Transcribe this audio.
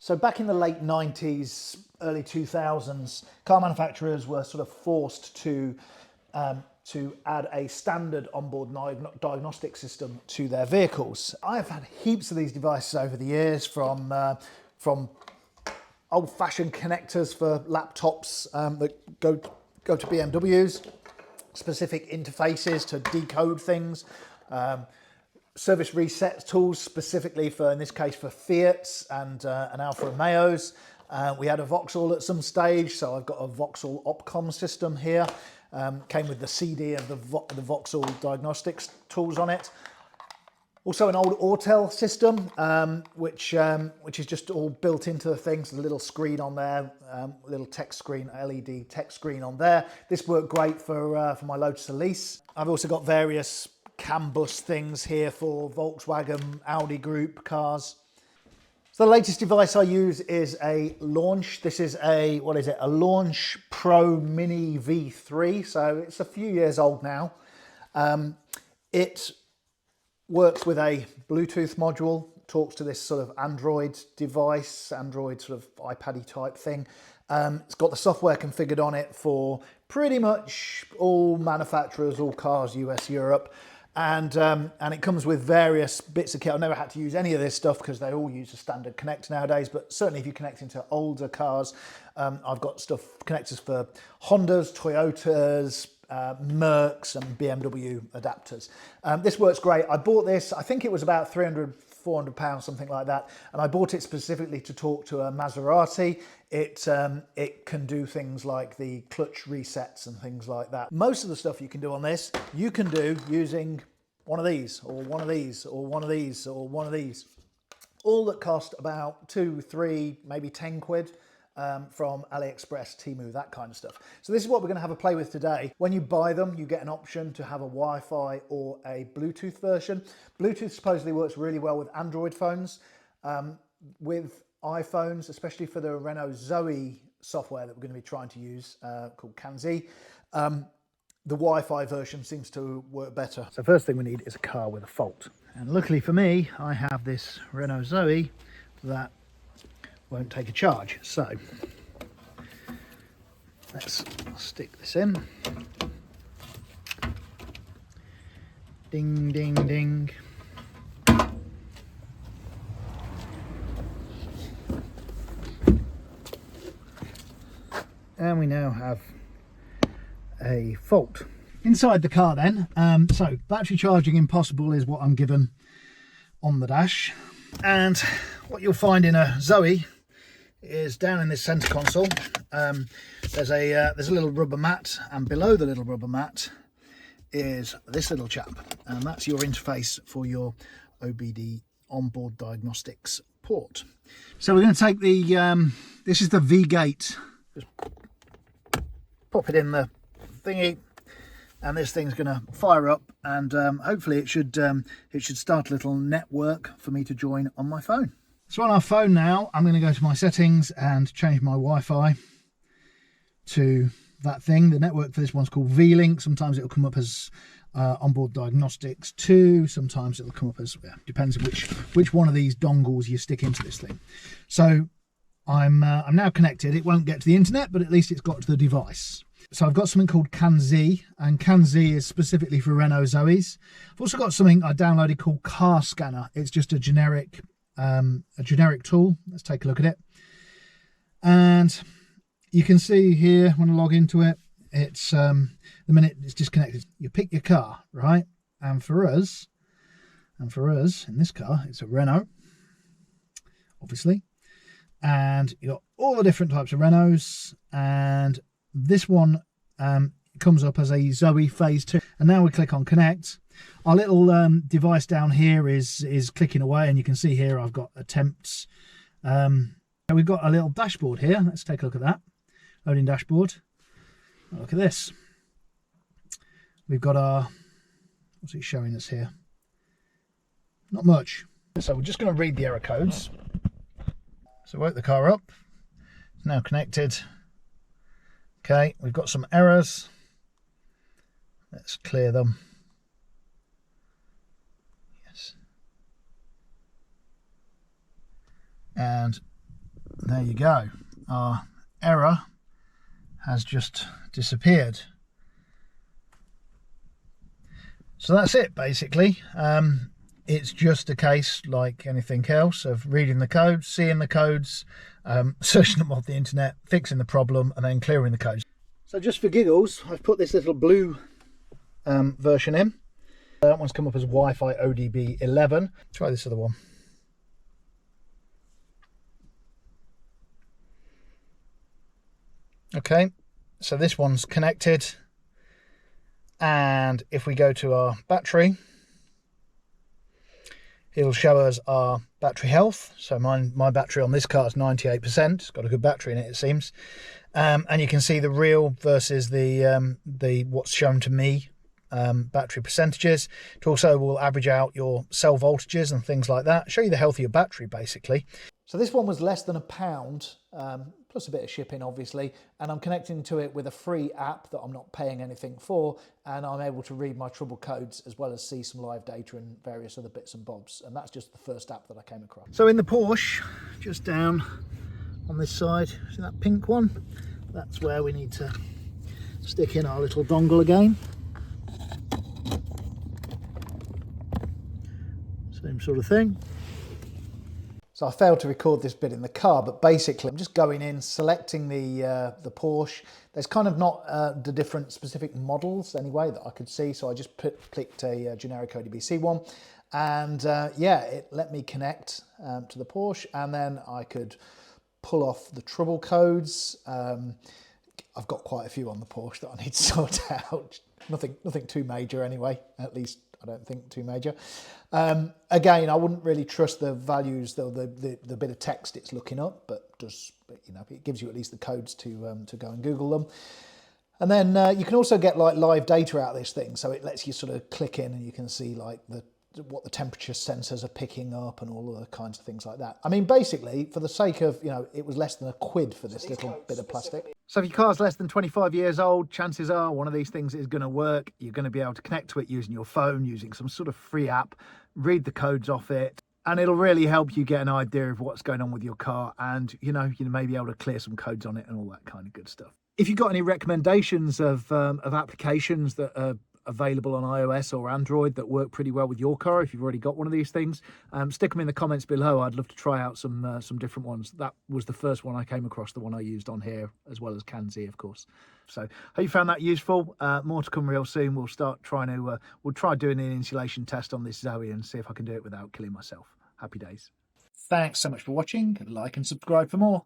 So back in the late 90s, early 2000s, car manufacturers were sort of forced to add a standard onboard diagnostic system to their vehicles. I've had heaps of these devices over the years, from old-fashioned connectors for laptops that go to BMWs, specific interfaces to decode things, service reset tools specifically for, in this case, for Fiats and Alfa Romeos. We had a Vauxhall at some stage, so I've got a Vauxhall Opcom system here. Came with the CD of the Vauxhall diagnostics tools on it. Also an old Autel system, which is just all built into the things. A little screen on there, little text screen, LED text screen on there. This worked great for my Lotus Elise. I've also got various CAN bus things here for Volkswagen, Audi Group cars. So the latest device I use is a Launch. This is a, what is it? A Launch Pro Mini V3. So it's a few years old now. It works with a Bluetooth module, talks to this sort of Android device, Android sort of iPad-y type thing. It's got the software configured on it for pretty much all manufacturers, all cars, US, Europe. And it comes with various bits of kit. I've never had to use any of this stuff because they all use a standard connector nowadays, but certainly if you connect into older cars, I've got connectors for Hondas, Toyotas, Mercs and BMW adapters. This works great. I bought this, I think it was about £300–400, something like that, and I bought it specifically to talk to a Maserati. It can do things like the clutch resets and things like that. Most of the stuff you can do on this, you can do using one of these, or one of these, or one of these, or one of these. All that cost about 2, 3, maybe 10 quid. From AliExpress, Temu, that kind of stuff. So this is what we're going to have a play with today. When you buy them, you get an option to have a Wi-Fi or a Bluetooth version. Bluetooth supposedly works really well with Android phones. With iPhones, especially for the Renault Zoe software that we're going to be trying to use, called CanZ, the Wi-Fi version seems to work better. So first thing we need is a car with a fault. And luckily for me, I have this Renault Zoe that won't take a charge. So let's stick this in. Ding, ding, ding. And we now have a fault. Inside the car then, so battery charging impossible is what I'm given on the dash. And what you'll find in a Zoe is down in this center console, there's a little rubber mat, and below the little rubber mat is this little chap, and that's your interface for your OBD onboard diagnostics port. So we're going to take the this is the V-gate, just pop it in the thingy, and this thing's going to fire up, and hopefully it should start a little network for me to join on my phone. So on our phone now, I'm going to go to my settings and change my Wi-Fi to that thing. The network for this one's called V-Link. Sometimes it'll come up as onboard diagnostics 2. Sometimes it'll come up as, depends on which one of these dongles you stick into this thing. So I'm now connected. It won't get to the internet, but at least it's got to the device. So I've got something called CanZ, and CanZ is specifically for Renault Zoes. I've also got something I downloaded called Car Scanner. It's just a generic tool. Let's take a look at it. And you can see here when I log into it, it's the minute it's disconnected, you pick your car, right? And for us in this car, it's a Renault, obviously. And you got all the different types of Renaults, and this one comes up as a Zoe Phase 2. And now we click on connect. Our little device down here is clicking away, and you can see here I've got attempts. We've got a little dashboard here. Let's take a look at that. Loading dashboard. Oh, look at this. We've got our, what's it showing us here? Not much. So we're just going to read the error codes. So woke the car up. It's now connected. Okay, we've got some errors. Let's clear them. Yes. And there you go. Our error has just disappeared. So that's it basically. It's just a case, like anything else, of reading the codes, seeing the codes, searching them off the internet, fixing the problem, and then clearing the codes. So just for giggles, I've put this little blue version in. That one's come up as Wi-Fi ODB 11. Try this other one. Okay, so this one's connected, and if we go to our battery, it'll show us our battery health. So my battery on this car is 98%. It's got a good battery in it, it seems. And you can see the real versus the what's shown to me battery percentages. It also will average out your cell voltages and things like that. Show you the health of your battery basically. So this one was less than £1, plus a bit of shipping obviously, and I'm connecting to it with a free app that I'm not paying anything for, and I'm able to read my trouble codes as well as see some live data and various other bits and bobs, and that's just the first app that I came across. So in the Porsche, just down on this side, see that pink one? That's where we need to stick in our little dongle again. Same sort of thing. So I failed to record this bit in the car, but basically I'm just going in, selecting the Porsche. There's kind of not the different specific models anyway that I could see, so I just clicked a generic ODBC one, and yeah, it let me connect to the Porsche, and then I could pull off the trouble codes. I've got quite a few on the Porsche that I need to sort out. Nothing too major anyway, at least I don't think too major. Again, I wouldn't really trust the values, the bit of text it's looking up, but you know, it gives you at least the codes to go and Google them. And then you can also get like live data out of this thing, so it lets you sort of click in and you can see like what the temperature sensors are picking up and all of the kinds of things like that. I mean, basically, for the sake of, you know, it was less than £1 for this little bit of plastic. So if your car's less than 25 years old, chances are one of these things is going to work. You're going to be able to connect to it using your phone, using some sort of free app, read the codes off it, and it'll really help you get an idea of what's going on with your car, and you may be able to clear some codes on it and all that kind of good stuff. If you've got any recommendations of applications that are available on iOS or Android that work pretty well with your car, if you've already got one of these things, stick them in the comments below. I'd love to try out some different ones. That was the first one I came across, the one I used on here, as well as Kanzi, of course. So hope you found that useful. More to come real soon. We'll start trying to we'll try doing an insulation test on this Zoe and see if I can do it without killing myself. Happy days. Thanks so much for watching. Like and subscribe for more.